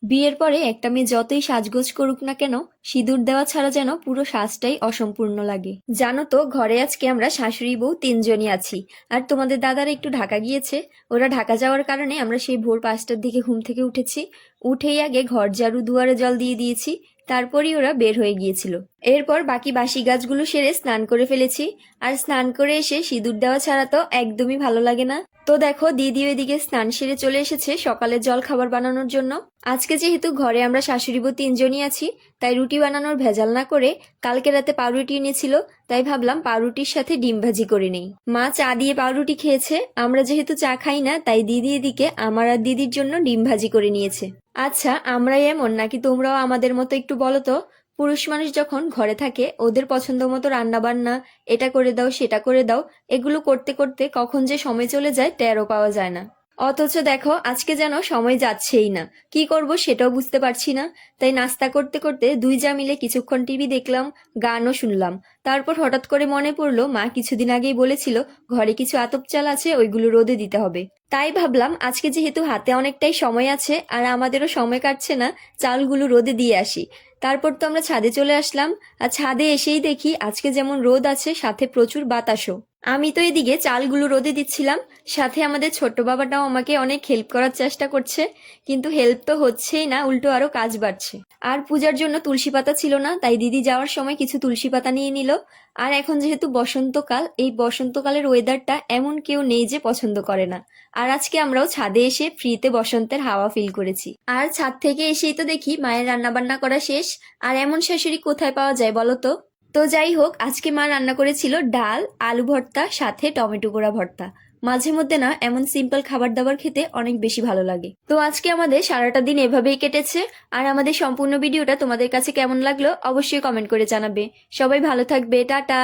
বিয়ের পরে একটা মেয়ে যতই সাজগোজ করুক না কেন, সিঁদুর দেওয়া ছাড়া যেন পুরো সাজটাই অসম্পূর্ণ লাগে। জানো তো, ঘরে আজকে আমরা শাশুড়ি বউ তিনজনই আছি। আর তোমাদের দাদারা একটু ঢাকা গিয়েছে। ওরা ঢাকা যাওয়ার কারণে আমরা সেই ভোর 5টার দিকে ঘুম থেকে উঠেছি। উঠেই আগে ঘর ঝাড়ু দুয়ারে জল দিয়ে দিয়েছি, তারপরই ওরা বের হয়ে গিয়েছিল। এরপর বাকি বাসি গাছগুলো সেরে স্নান করে ফেলেছি। আর স্নান করে এসে সিঁদুর দেওয়া ছাড়া তো একদমই ভালো লাগে না। তো দেখো, দিদি ওইদিকে স্নান সেরে চলে এসেছে সকালের জল খাবার বানানোর জন্য। আজকে যেহেতু ঘরে আমরা শাশুড়ি বউ তিনজনই আছি, তাই রুটি বানানোর ভেজাল না করে কালকে রাতে পাউরুটি এনেছিল, তাই ভাবলাম পাউরুটির সাথে ডিম ভাজি করে নেই। মা চা দিয়ে পাউরুটি খেয়েছে, আমরা যেহেতু চা খাই না, তাই দিদি এদিকে আমার আর দিদির জন্য ডিম ভাজি করে নিয়েছে। আচ্ছা, আমরাই এমন নাকি তোমরাও আমাদের মতো একটু বলো তো? পুরুষ মানুষ যখন ঘরে থাকে, ওদের পছন্দ মতো রান্না বান্না, এটা করে দাও সেটা করে দাও, এগুলো করতে করতে কখন যে সময় চলে যায় টেরও পাওয়া যায় না। অথচ দেখো, আজকে যেন সময় যাচ্ছেই না। কি করব সেটাও বুঝতে পারছি না। তাই নাস্তা করতে করতে দুই যা মিলে কিছুক্ষণ টিভি দেখলাম, গানও শুনলাম। তারপর হঠাৎ করে মনে পড়লো, মা কিছুদিন আগেই বলেছিল ঘরে কিছু আতপ চাল আছে, ওইগুলো রোদে দিতে হবে। তাই ভাবলাম আজকে যেহেতু হাতে অনেকটাই সময় আছে আর আমাদেরও সময় কাটছে না, চালগুলো রোদে দিয়ে আসি। তারপর তো আমরা ছাদে চলে আসলাম। আর ছাদে এসেই দেখি আজকে যেমন রোদ আছে, সাথে প্রচুর বাতাসও। আমি তো এদিকে চালগুলো রোদে দিচ্ছিলাম, সাথে আমাদের ছোট্ট বাবাটাও আমাকে অনেক হেল্প করার চেষ্টা করছে। কিন্তু হেল্প তো হচ্ছেই না, উল্টো আরো কাজ বাড়ছে। আর পূজার জন্য তুলসী পাতা ছিল না, তাই দিদি যাওয়ার সময় কিছু তুলসী পাতা নিয়ে নিল। আর এখন যেহেতু বসন্তকাল, এই বসন্তকালের ওয়েদারটা এমন কেউ নেই যে পছন্দ করে না। আর আজকে আমরাও ছাদে এসে ফ্রিতে বসন্তের হাওয়া ফিল করেছি। আর ছাদ থেকে এসেই তো দেখি মায়ের রান্না বান্না করা শেষ। আর এমন শাশুড়ি কোথায় পাওয়া যায় বলো তো? তো যাই হোক, আজকে মা রান্না করেছিল ডাল, আলু ভর্তা, সাথে টমেটো পোড়া ভর্তা। মাঝে মধ্যে না এমন সিম্পল খাবার দাবার খেতে অনেক বেশি ভালো লাগে। তো আজকে আমাদের সারাটা দিন এভাবেই কেটেছে। আর আমাদের সম্পূর্ণ ভিডিওটা তোমাদের কাছে কেমন লাগলো অবশ্যই কমেন্ট করে জানাবে। সবাই ভালো থাকবে, টাটা।